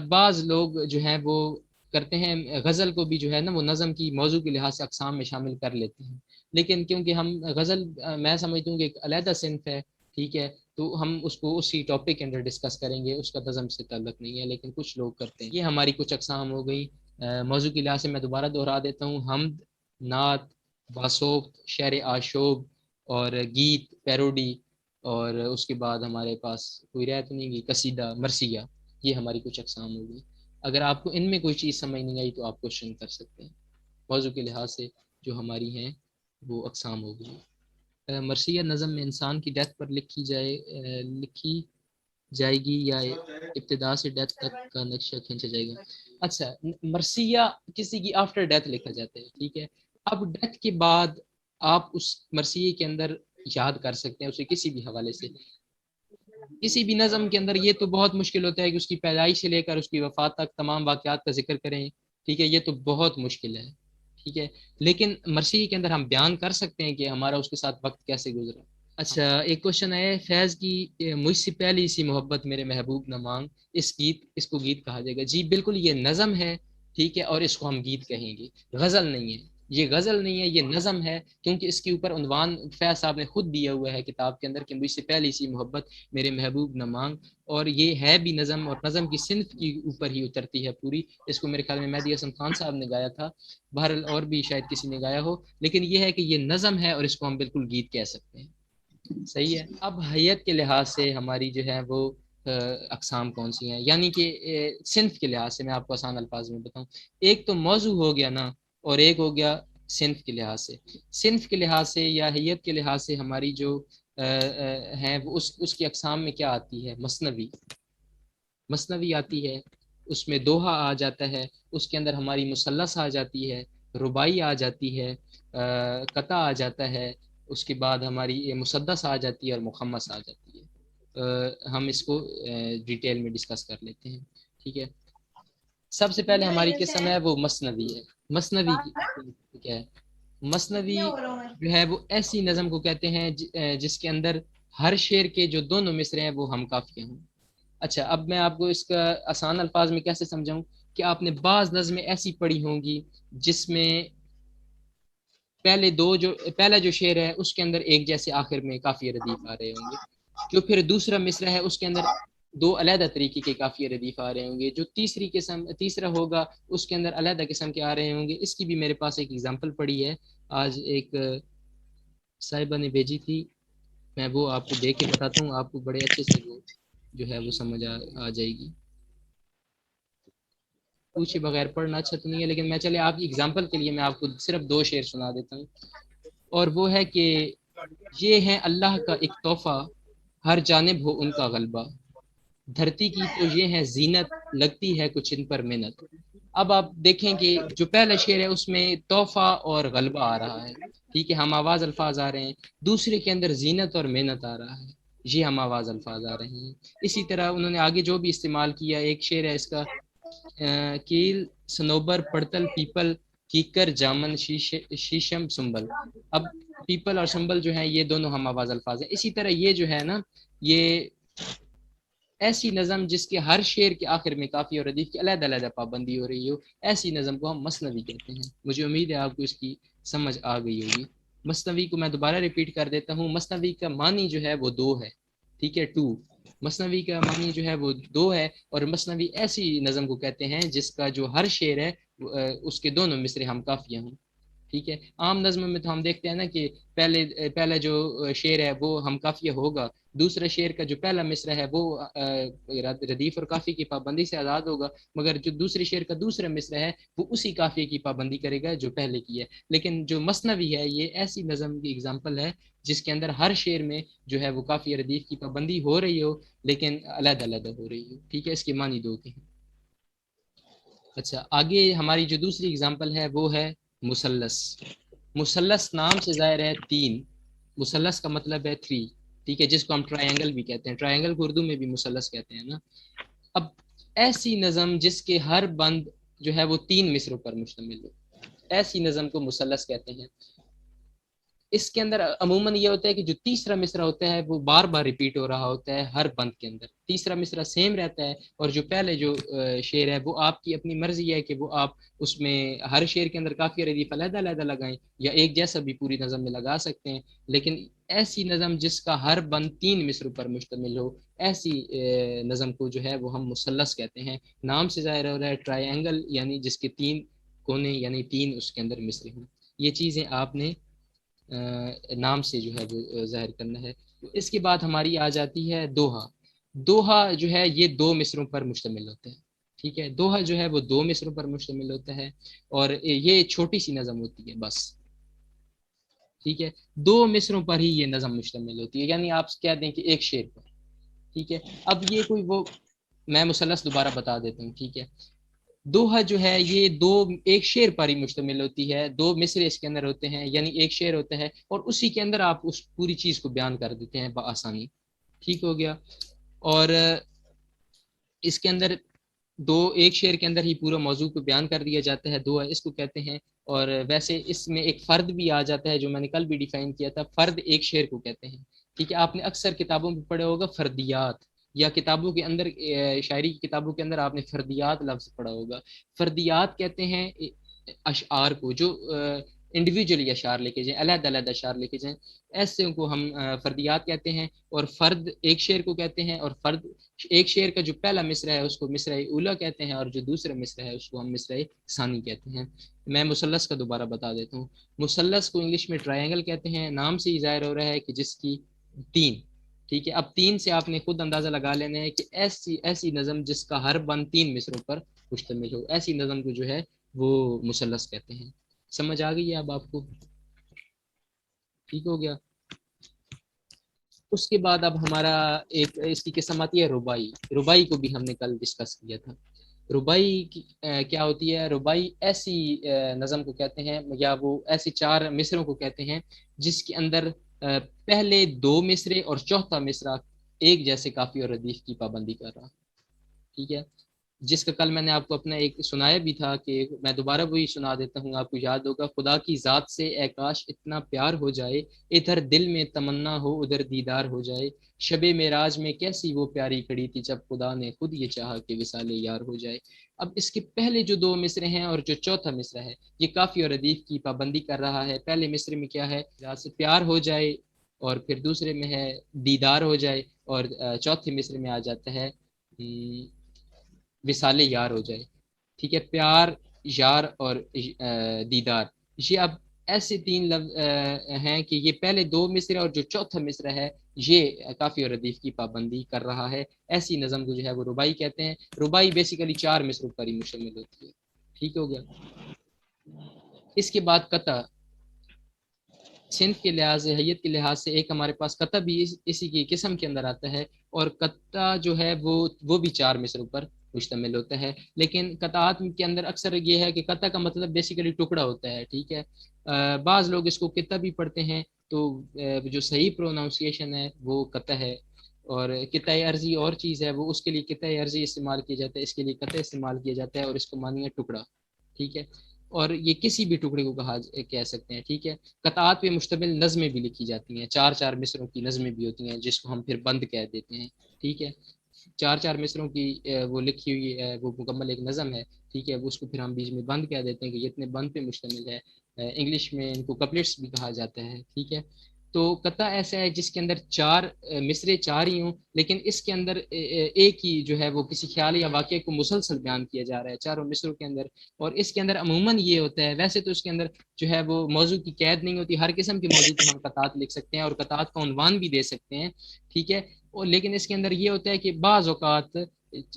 بعض لوگ جو ہیں وہ کرتے ہیں غزل کو بھی جو ہے نا وہ نظم کی موضوع کے لحاظ سے اقسام میں شامل کر لیتے ہیں، لیکن کیونکہ ہم غزل میں سمجھتا ہوں کہ ایک علیحدہ صنف ہے، ٹھیک ہے، تو ہم اس کو اسی ٹاپک کے اندر ڈسکس کریں گے، اس کا نظم سے تعلق نہیں ہے، لیکن کچھ لوگ کرتے ہیں۔ یہ ہماری کچھ اقسام ہو گئی موضوع کے لحاظ سے۔ میں دوبارہ دہرا دیتا ہوں، حمد، نعت، باسوق، شعر آشوب، اور گیت، پیروڈی، اور اس کے بعد ہمارے پاس کوئی رہت نہیں گی، قصیدہ، مرثیہ، یہ ہماری کچھ اقسام ہوگی۔ اگر آپ کو ان میں کوئی چیز سمجھ نہیں آئی تو آپ کوشچن کر سکتے ہیں۔ موضوع کے لحاظ سے جو ہماری ہیں وہ اقسام ہوگی۔ مرثیہ نظم میں انسان کی ڈیتھ پر لکھی جائے گی یا ابتدا سے ڈیتھ تک کا نقشہ کھینچا جائے گا؟ اچھا، مرثیہ کسی کی آفٹر ڈیتھ لکھا جاتا ہے، ٹھیک ہے۔ اب ڈیتھ کے بعد آپ اس مرثیے کے اندر یاد کر سکتے ہیں اسے کسی بھی حوالے سے، کسی بھی نظم کے اندر۔ یہ تو بہت مشکل ہوتا ہے کہ اس کی پیدائش سے لے کر اس کی وفات تک تمام واقعات کا ذکر کریں، ٹھیک ہے، یہ تو بہت مشکل ہے، ٹھیک ہے، لیکن مرثیے کے اندر ہم بیان کر سکتے ہیں کہ ہمارا اس کے ساتھ وقت کیسے گزرا۔ اچھا، ایک کوشچن ہے، فیض کی مجھ سے پہلی سی محبت میرے محبوب نہ مانگ، اس کو گیت کہا جائے گا؟ جی بالکل، یہ نظم ہے، ٹھیک ہے، اور اس کو ہم گیت کہیں گے، غزل نہیں ہے، یہ غزل نہیں ہے، یہ نظم ہے، کیونکہ اس کے اوپر عنوان فیض صاحب نے خود دیا ہوا ہے کتاب کے اندر کہ مجھ سے پہلی سی محبت میرے محبوب نہ مانگ، اور یہ ہے بھی نظم، اور نظم کی صنف کے اوپر ہی اترتی ہے پوری۔ اس کو میرے خیال میں مہدی حسن خان صاحب نے گایا تھا، بہرحال اور بھی شاید کسی نے گایا ہو، لیکن یہ ہے کہ یہ نظم ہے اور اس کو ہم بالکل گیت کہہ سکتے ہیں، صحیح ہے۔ اب حیت کے لحاظ سے ہماری جو ہے وہ اقسام کون سی ہیں، یعنی کہ صنف کے لحاظ سے میں آپ کو آسان الفاظ میں بتاؤں، ایک تو موضوع ہو گیا نا، اور ایک ہو گیا صنف کے لحاظ سے۔ صنف کے لحاظ سے یا حیت کے لحاظ سے ہماری جو ہیں وہ اس کی اقسام میں کیا آتی ہے؟ مثنوی آتی ہے، اس میں دوہا آ جاتا ہے، اس کے اندر ہماری مثلث آ جاتی ہے، رباعی آ جاتی ہے، قطع آ جاتا ہے، اس کے بعد ہماری مسدس آ جاتی ہے، اور مخمس آ جاتی ہے۔ ہم اس کو ڈیٹیل میں ڈسکس کر لیتے ہیں، ٹھیک ہے۔ سب سے پہلے ہماری قسم ہے وہ مثنوی ہے۔ مثنوی کیا ہے؟ مثنوی جو ہے وہ ایسی نظم کو کہتے ہیں جس کے اندر ہر شعر کے جو دونوں مصرے ہیں وہ ہم قافیہ ہوں۔ اچھا، اب میں آپ کو اس کا آسان الفاظ میں کیسے سمجھاؤں کہ آپ نے بعض نظمیں ایسی پڑھی ہوں گی جس میں پہلا جو شعر ہے اس کے اندر ایک جیسے آخر میں قافیہ ردیف آ رہے ہوں گے، جو پھر دوسرا مصرع ہے اس کے اندر دو علیحدہ طریقے کے قافیہ ردیف آ رہے ہوں گے، جو تیسرا ہوگا اس کے اندر علیحدہ قسم کے آ رہے ہوں گے۔ اس کی بھی میرے پاس ایک ایگزامپل پڑی ہے، آج ایک صاحبہ نے بھیجی تھی، میں وہ آپ کو دیکھ کے بتاتا ہوں، آپ کو بڑے اچھے سے وہ جو ہے وہ سمجھ آ جائے گی. پوچھے بغیر پڑھنا اچھا تو نہیں ہے، لیکن میں چلے آپ کی اگزامپل کے لیے میں آپ کو صرف 2 شعر سنا دیتا ہوں. اور وہ ہے کہ یہ ہے اللہ کا ایک تحفہ، ہر جانب ہو ان کا غلبہ، دھرتی کی تو یہ ہے زینت، لگتی ہے کچھ ان پر محنت. اب آپ دیکھیں کہ جو پہلا شعر ہے اس میں تحفہ اور غلبہ آ رہا ہے، ٹھیک ہے، ہم آواز الفاظ آ رہے ہیں. دوسرے کے اندر زینت اور محنت آ رہا ہے، یہ ہم آواز الفاظ آ رہے ہیں. اسی طرح انہوں نے آگے جو بھی استعمال کیا، ایک شعر ہے اس کا، کیل سنوبر پڑتل پیپل کیکر جامن شیشم سنبل. اب پیپل اور سنبل جو ہیں یہ دونوں ہم آواز الفاظ ہیں. اسی طرح یہ جو ہے نا، یہ ایسی نظم جس کے ہر شعر کے آخر میں کافی اور ردیف کی علیحدہ علیحدہ پابندی ہو رہی ہو، ایسی نظم کو ہم مثنوی کہتے ہیں. مجھے امید ہے آپ کو اس کی سمجھ آ گئی ہوگی. مثنوی کو میں دوبارہ ریپیٹ کر دیتا ہوں. مثنوی کا معنی جو ہے وہ 2 ہے، ٹھیک ہے، 2. مثنوی کا معنی جو ہے وہ 2 ہے، اور مثنوی ایسی نظم کو کہتے ہیں جس کا جو ہر شعر ہے اس کے دونوں مصرے ہم کافیہ ہوں. ٹھیک ہے. عام نظم میں تو ہم دیکھتے ہیں نا کہ پہلا جو شعر ہے وہ ہم کافیہ ہوگا، دوسرے شعر کا جو پہلا مصرع ہے وہ ردیف اور کافی کی پابندی سے آزاد ہوگا، مگر جو دوسرے شعر کا دوسرا مصرع ہے وہ اسی کافیے کی پابندی کرے گا جو پہلے کی ہے. لیکن جو مثنوی ہے یہ ایسی نظم کی اگزامپل ہے جس کے اندر ہر شعر میں جو ہے وہ کافی ردیف کی پابندی ہو رہی ہو لیکن علیحدہ علیحدہ ہو رہی ہو. ٹھیک ہے، اس کے معنی 2 کے ہیں. اچھا، آگے ہماری جو دوسری اگزامپل ہے وہ ہے مثلث. مثلث نام سے ظاہر ہے 3، مثلث کا مطلب ہے 3، ٹھیک ہے، جس کو ہم ٹرائنگل بھی کہتے ہیں. ٹرائنگل کو اردو میں بھی مثلث کہتے ہیں نا. اب ایسی نظم جس کے ہر بند جو ہے وہ 3 مصروں پر مشتمل ہو، ایسی نظم کو مثلث کہتے ہیں. اس کے اندر عموماً یہ ہوتا ہے کہ جو تیسرا مصرع ہوتا ہے وہ بار بار ریپیٹ ہو رہا ہوتا ہے ہر بند کے اندر. تیسرا مصرع سیم رہتا ہے، اور جو پہلے جو شعر ہے وہ آپ کی اپنی مرضی ہے کہ وہ آپ اس میں ہر شعر کے اندر کافی ردیف علیحدہ علیحدہ لگائیں یا ایک جیسا بھی پوری نظم میں لگا سکتے ہیں. لیکن ایسی نظم جس کا ہر بند 3 مصروں پر مشتمل ہو، ایسی نظم کو جو ہے وہ ہم مثلث کہتے ہیں. نام سے ظاہر ہو رہا ہے ٹرائنگل، یعنی جس کے 3 کونے یعنی 3 اس کے اندر مصرے ہوں. یہ چیزیں آپ نے نام سے جو ہے وہ ظاہر کرنا ہے. اس کے بعد ہماری آ جاتی ہے دوہا. دوہا جو ہے یہ 2 مصروں پر مشتمل ہوتا ہے. ٹھیک ہے، دوہا جو ہے وہ 2 مصروں پر مشتمل ہوتا ہے، اور یہ چھوٹی سی نظم ہوتی ہے بس. ٹھیک ہے، 2 مصروں پر ہی یہ نظم مشتمل ہوتی ہے، یعنی آپ کہہ دیں کہ ایک شعر پر. ٹھیک ہے. اب یہ کوئی وہ میں مثلث دوبارہ بتا دیتا ہوں. ٹھیک ہے، دوہا جو ہے یہ 2 ایک شعر پر ہی مشتمل ہوتی ہے. 2 مصرے اس کے اندر ہوتے ہیں، یعنی ایک شعر ہوتا ہے اور اسی کے اندر آپ اس پوری چیز کو بیان کر دیتے ہیں بآسانی. ٹھیک ہو گیا. اور اس کے اندر ایک شعر کے اندر ہی پورا موضوع کو بیان کر دیا جاتا ہے، دوہا اس کو کہتے ہیں. اور ویسے اس میں ایک فرد بھی آ جاتا ہے جو میں نے کل بھی ڈیفائن کیا تھا. فرد ایک شعر کو کہتے ہیں. ٹھیک ہے، آپ نے اکثر کتابوں میں پڑھا ہوگا فردیات، یا کتابوں کے اندر شاعری کی کتابوں کے اندر آپ نے فردیات لفظ پڑھا ہوگا. فردیات کہتے ہیں اشعار کو جو انڈیویجولی اشعار لے کے جائیں، علیحدہ علیحدہ اشعار لے کے جائیں، ایسے کو ہم فردیات کہتے ہیں. اور فرد ایک شعر کو کہتے ہیں، اور فرد ایک شعر کا جو پہلا مصرع ہے اس کو مصرع اولا کہتے ہیں، اور جو دوسرا مصرع ہے اس کو ہم مصرع ثانی کہتے ہیں. میں مثلث کا دوبارہ بتا دیتا ہوں. مثلث کو انگلش میں ٹرائنگل کہتے ہیں. نام سے ہی ظاہر ہو رہا ہے کہ جس کی 3. ٹھیک ہے، اب 3 سے آپ نے خود اندازہ لگا لینا ہے کہ ایسی نظم جس کا ہر بند 3 مصروں پر مشتمل ہو، ایسی نظم کو جو ہے وہ مثلث کہتے ہیں. سمجھ آ گئی ہے اب آپ کو؟ ٹھیک ہو گیا. اس کے بعد اب ہمارا ایک اس کی قسم آتی ہے ربائی. ربائی کو بھی ہم نے کل ڈسکس کیا تھا. ربائی کیا ہوتی ہے؟ ربائی ایسی نظم کو کہتے ہیں، یا وہ ایسی 4 مصروں کو کہتے ہیں جس کے اندر پہلے 2 مصرے اور چوتھا مصرع ایک جیسے کافی اور ردیف کی پابندی کر رہا. ٹھیک ہے، جس کا کل میں نے آپ کو اپنا ایک سنایا بھی تھا، کہ میں دوبارہ وہی سنا دیتا ہوں، آپ کو یاد ہوگا. خدا کی ذات سے اے کاش اتنا پیار ہو جائے، ادھر دل میں تمنا ہو ادھر دیدار ہو جائے، شب معراج میں کیسی وہ پیاری کھڑی تھی جب خدا نے خود یہ چاہا کہ وصال یار ہو جائے. اب اس کے پہلے جو 2 مصرے ہیں اور جو چوتھا مصرع ہے یہ کافی اور ردیف کی پابندی کر رہا ہے. پہلے مصرے میں کیا ہے؟ ذات سے پیار ہو جائے، اور پھر دوسرے میں ہے دیدار ہو جائے، اور چوتھے مصرے میں آ جاتا ہے وصال یار ہو جائے. ٹھیک ہے، پیار، یار اور دیدار. یہ اب ایسے 3 لفظ ہیں کہ یہ پہلے 2 مصرے اور جو چوتھا مصرع ہے یہ کافی اور ردیف کی پابندی کر رہا ہے. ایسی نظم کو جو ہے وہ ربائی کہتے ہیں. ربائی بیسیکلی 4 مصروں پر ہی مشتمل ہوتی ہے. ٹھیک ہو گیا. اس کے بعد قطع. صنف کے لحاظ سے، حیت کے لحاظ سے ایک ہمارے پاس قطع بھی اسی کی قسم کے اندر آتا ہے، اور قطع جو ہے وہ بھی 4 مصروں پر مشتمل ہوتا ہے. لیکن قطعات کے اندر اکثر یہ ہے کہ قطع کا مطلب بیسیکلی ٹکڑا ہوتا ہے. ٹھیک ہے. بعض لوگ اس کو قطع بھی پڑھتے ہیں، تو جو صحیح پروناؤنسیشن ہے وہ قطع ہے. اور قطع عرضی اور چیز ہے، وہ اس کے لیے قطع عرضی استعمال کیا جاتا ہے، اس کے لیے قطع استعمال کیا جاتا ہے، اور اس کو معنی ہے ٹکڑا. ٹھیک ہے. اور یہ کسی بھی ٹکڑے کو کہہ سکتے ہیں. ٹھیک ہے. قطعات پہ مشتمل نظمیں بھی لکھی جاتی ہیں، 4 مصروں کی نظمیں بھی ہوتی ہیں، جس کو ہم پھر بند کہہ دیتے ہیں. ٹھیک ہے. 4 مصروں کی وہ لکھی ہوئی ہے، وہ مکمل ایک نظم ہے. ٹھیک ہے. اس کو پھر ہم بیچ میں بند کہہ دیتے ہیں کہ یہ اتنے بند پہ مشتمل ہے. انگلش میں ان کو کپلیٹس بھی کہا جاتا ہے. ٹھیک ہے. تو قطع ایسا ہے جس کے اندر 4 مصرے 4 ہی ہوں، لیکن اس کے اندر ایک ہی جو ہے وہ کسی خیال یا واقعے کو مسلسل بیان کیا جا رہا ہے 4 مصروں کے اندر. اور اس کے اندر عموماً یہ ہوتا ہے، ویسے تو اس کے اندر جو ہے وہ موضوع کی قید نہیں ہوتی، ہر قسم کے موضوع پہ ہم قطعات لکھ سکتے ہیں اور قطعات کا عنوان بھی دے سکتے ہیں. ٹھیک ہے. اور لیکن اس کے اندر یہ ہوتا ہے کہ بعض اوقات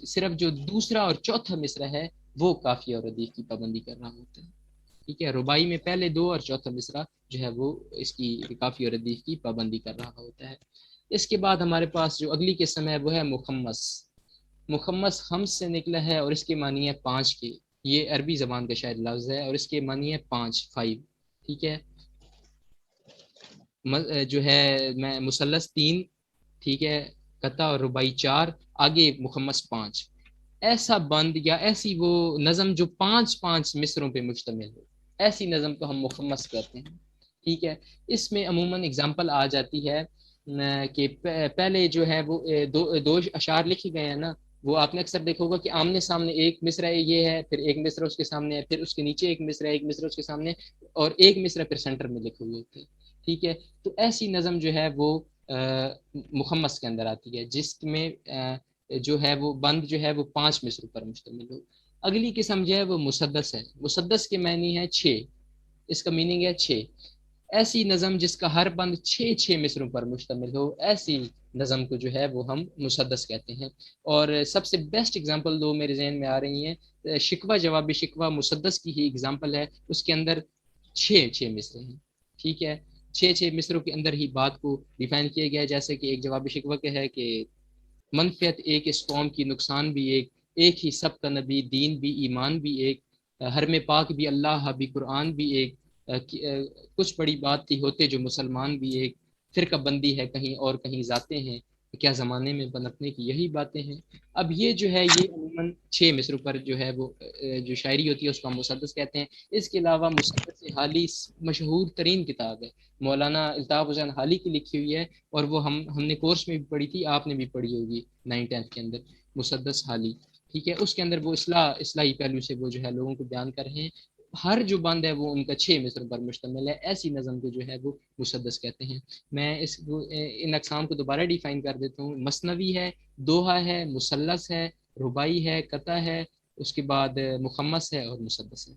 صرف جو دوسرا اور چوتھا مصرع ہے وہ کافی اور ردیف کی پابندی کر رہا ہوتا ہے. ٹھیک ہے. ربائی میں پہلے 2 اور چوتھا مصرع جو ہے وہ اس کی کافی اور ردیف کی پابندی کر رہا ہوتا ہے. اس کے بعد ہمارے پاس جو اگلی قسم ہے وہ ہے مخمس. مخمس خمس سے نکلا ہے اور اس کے معنی ہے 5 کے. یہ عربی زبان کا شاید لفظ ہے اور اس کے معنی ہے 5. ٹھیک ہے. جو ہے میں مثلث 3. ٹھیک ہے. قطع اور ربائی 4، آگے مخمس 5. ایسا بند یا ایسی وہ نظم جو 5 مصروں پہ مشتمل ہو، ایسی نظم کو ہم مخمس کہتے ہیں. ٹھیک ہے. اس میں عموماً اگزامپل آ جاتی ہے کہ پہلے جو ہے وہ دو اشعار لکھے گئے ہیں نا، وہ آپ نے اکثر دیکھا ہوگا کہ آمنے سامنے ایک مصرع یہ ہے، پھر ایک مصرع اس کے سامنے ہے، پھر اس کے نیچے ایک مصرع اس کے سامنے، اور ایک مصرع پھر سینٹر میں لکھے ہوئے ہوتے ہیں. ٹھیک ہے. تو ایسی نظم جو ہے وہ مخمس کے اندر آتی ہے، جس میں جو ہے وہ بند جو ہے وہ 5 مصروں پر مشتمل ہو. اگلی قسم جو ہے وہ مسدس ہے. مسدس کے معنی ہے 6، اس کا میننگ ہے 6. ایسی نظم جس کا ہر بند 6 مصروں پر مشتمل ہو، ایسی نظم کو جو ہے وہ ہم مسدس کہتے ہیں. اور سب سے بیسٹ اگزامپل 2 میرے ذہن میں آ رہی ہیں، شکوہ جواب شکوہ مسدس کی ہی اگزامپل ہے. اس کے اندر 6 مصرے ہیں. ٹھیک ہے. 6 مصروں کے اندر ہی بات کو ڈیفائن کیا گیا ہے، جیسے کہ ایک جواب شکوہ کے ہے کہ منفیت ایک اس قوم کی، نقصان بھی ایک ہی سب کا نبی، دین بھی ایمان بھی ایک، حرم پاک بھی اللہ بھی قرآن بھی ایک، کچھ بڑی بات تھی ہوتے جو مسلمان بھی ایک، فرقہ بندی ہے کہیں اور کہیں ذاتیں ہیں، کیا زمانے میں بنپنے کی یہی باتیں ہیں. اب یہ جو ہے یہ عموماً 6 مصروں پر جو ہے وہ جو شاعری ہوتی ہے اس کو ہم مسدس کہتے ہیں. اس کے علاوہ مسدس حالی مشہور ترین کتاب ہے، مولانا الطاف حسین حالی کی لکھی ہوئی ہے، اور وہ ہم نے کورس میں بھی پڑھی تھی، آپ نے بھی پڑھی ہوگی 9th 10th کے اندر، مسدس حالی. ٹھیک ہے. اس کے اندر وہ اصلاحی پہلو سے وہ جو ہے لوگوں کو بیان کر رہے ہیں. ہر جو بند ہے وہ ان کا 6 مصروں پر مشتمل ہے. ایسی نظم کو جو ہے وہ مسدس کہتے ہیں. میں ان اقسام کو دوبارہ ڈیفائن کر دیتا ہوں. مثنوی ہے، دوہا ہے، مثلث ہے، ربائی ہے، قطع ہے، اس کے بعد مخمس ہے اور مسدس ہے.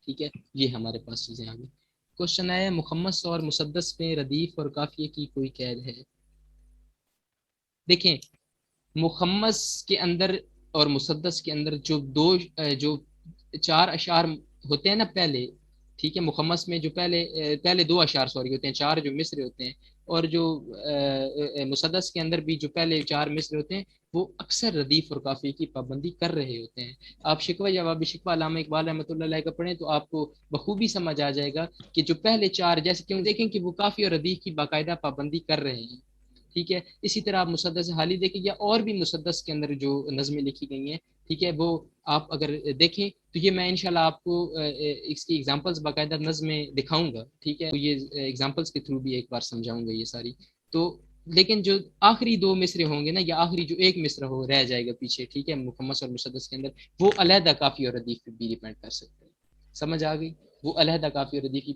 ٹھیک ہے. یہ ہمارے پاس چیزیں آ گئی. کوشچن ہے مخمس اور مسدس میں ردیف اور قافیے کی کوئی قید ہے؟ دیکھیں، مخمس کے اندر اور مسدس کے اندر جو 4 اشعار ہوتے ہیں نا پہلے، ٹھیک ہے، مخمس میں جو پہلے 2 اشعار ہوتے ہیں، 4 جو مصرے ہوتے ہیں، اور جو مسدس کے اندر بھی جو پہلے 4 مصرے ہوتے ہیں وہ اکثر ردیف اور قافیے کی پابندی کر رہے ہوتے ہیں. آپ شکوہ جواب شکوہ علامہ اقبال رحمۃ اللہ علیہ کا پڑھیں تو آپ کو بخوبی سمجھ آ جائے گا کہ جو پہلے 4 جیسے کیوں دیکھیں کہ وہ قافیہ اور ردیف کی باقاعدہ پابندی کر رہے ہیں. ٹھیک ہے. اسی طرح آپ مسدس حالی دیکھیں یا اور بھی مسدس کے اندر جو نظمیں لکھی گئی ہیں، ٹھیک ہے، وہ آپ اگر دیکھیں تو یہ میں انشاءاللہ آپ کو اس کی ایگزامپلس باقاعدہ نظمیں دکھاؤں گا. ٹھیک ہے. تو یہ ایگزامپلس کے تھرو بھی ایک بار سمجھاؤں گا یہ ساری. تو لیکن جو آخری 2 مصرے ہوں گے نا، یا آخری جو ایک مصرع ہو رہ جائے گا پیچھے، ٹھیک ہے، مخمس اور مسدس کے اندر، وہ علیحدہ قافیہ اور ردیف پہ بھی ڈیپینڈ کر سکتے ہیں. سمجھ آ گئی؟ وہ علیحدہ قافیہ اور ردیف کی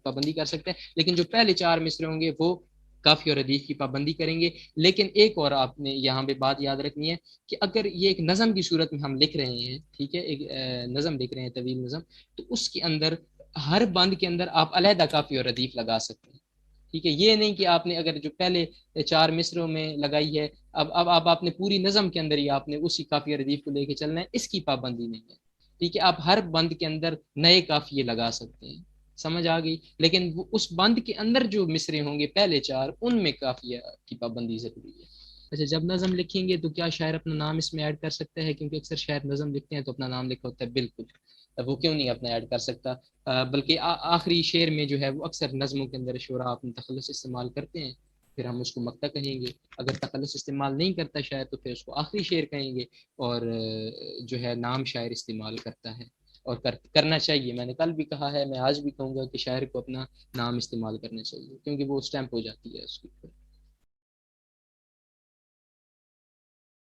پابندی کر سکتے ہیں، لیکن جو پہلے 4 مصرے ہوں گے وہ قافیہ اور ردیف کی پابندی کریں گے. لیکن ایک اور آپ نے یہاں پہ بات یاد رکھنی ہے کہ اگر یہ ایک نظم کی صورت میں ہم لکھ رہے ہیں، ٹھیک ہے، ایک نظم لکھ رہے ہیں، طویل نظم، تو اس کے اندر ہر بند کے اندر آپ علیحدہ قافیہ اور ردیف لگا سکتے ہیں. ٹھیک ہے، یہ نہیں کہ آپ نے اگر جو پہلے 4 مصروں میں لگائی ہے، اب آپ نے پوری نظم کے اندر ہی آپ نے اسی قافیہ ردیف کو لے کے چلنا ہے، اس کی پابندی نہیں ہے، ٹھیک ہے، آپ ہر بند کے اندر نئے قافیے لگا سکتے ہیں، سمجھ آ گئی، لیکن وہ اس بند کے اندر جو مصرے ہوں گے پہلے 4 ان میں قافیہ کی پابندی ضروری ہے۔ اچھا، جب نظم لکھیں گے تو کیا شاعر اپنا نام اس میں ایڈ کر سکتا ہے؟ کیونکہ اکثر شاعر نظم لکھتے ہیں تو اپنا نام لکھا ہوتا ہے، بالکل وہ کیوں نہیں اپنا ایڈ کر سکتا، بلکہ آخری شعر میں جو ہے وہ اکثر نظموں کے اندر شعراء اپنے تخلص استعمال کرتے ہیں، پھر ہم اس کو مقطع کہیں گے، اگر تخلص استعمال نہیں کرتا شاعر تو پھر اس کو آخری شعر کہیں گے، اور جو ہے نام شاعر استعمال کرتا ہے، اور کرنا چاہیے، میں نے کل بھی کہا ہے، میں آج بھی کہوں گا کہ شاعر کو اپنا نام استعمال کرنا چاہیے، کیونکہ وہ اسٹیمپ ہو جاتی ہے اس کے اوپر۔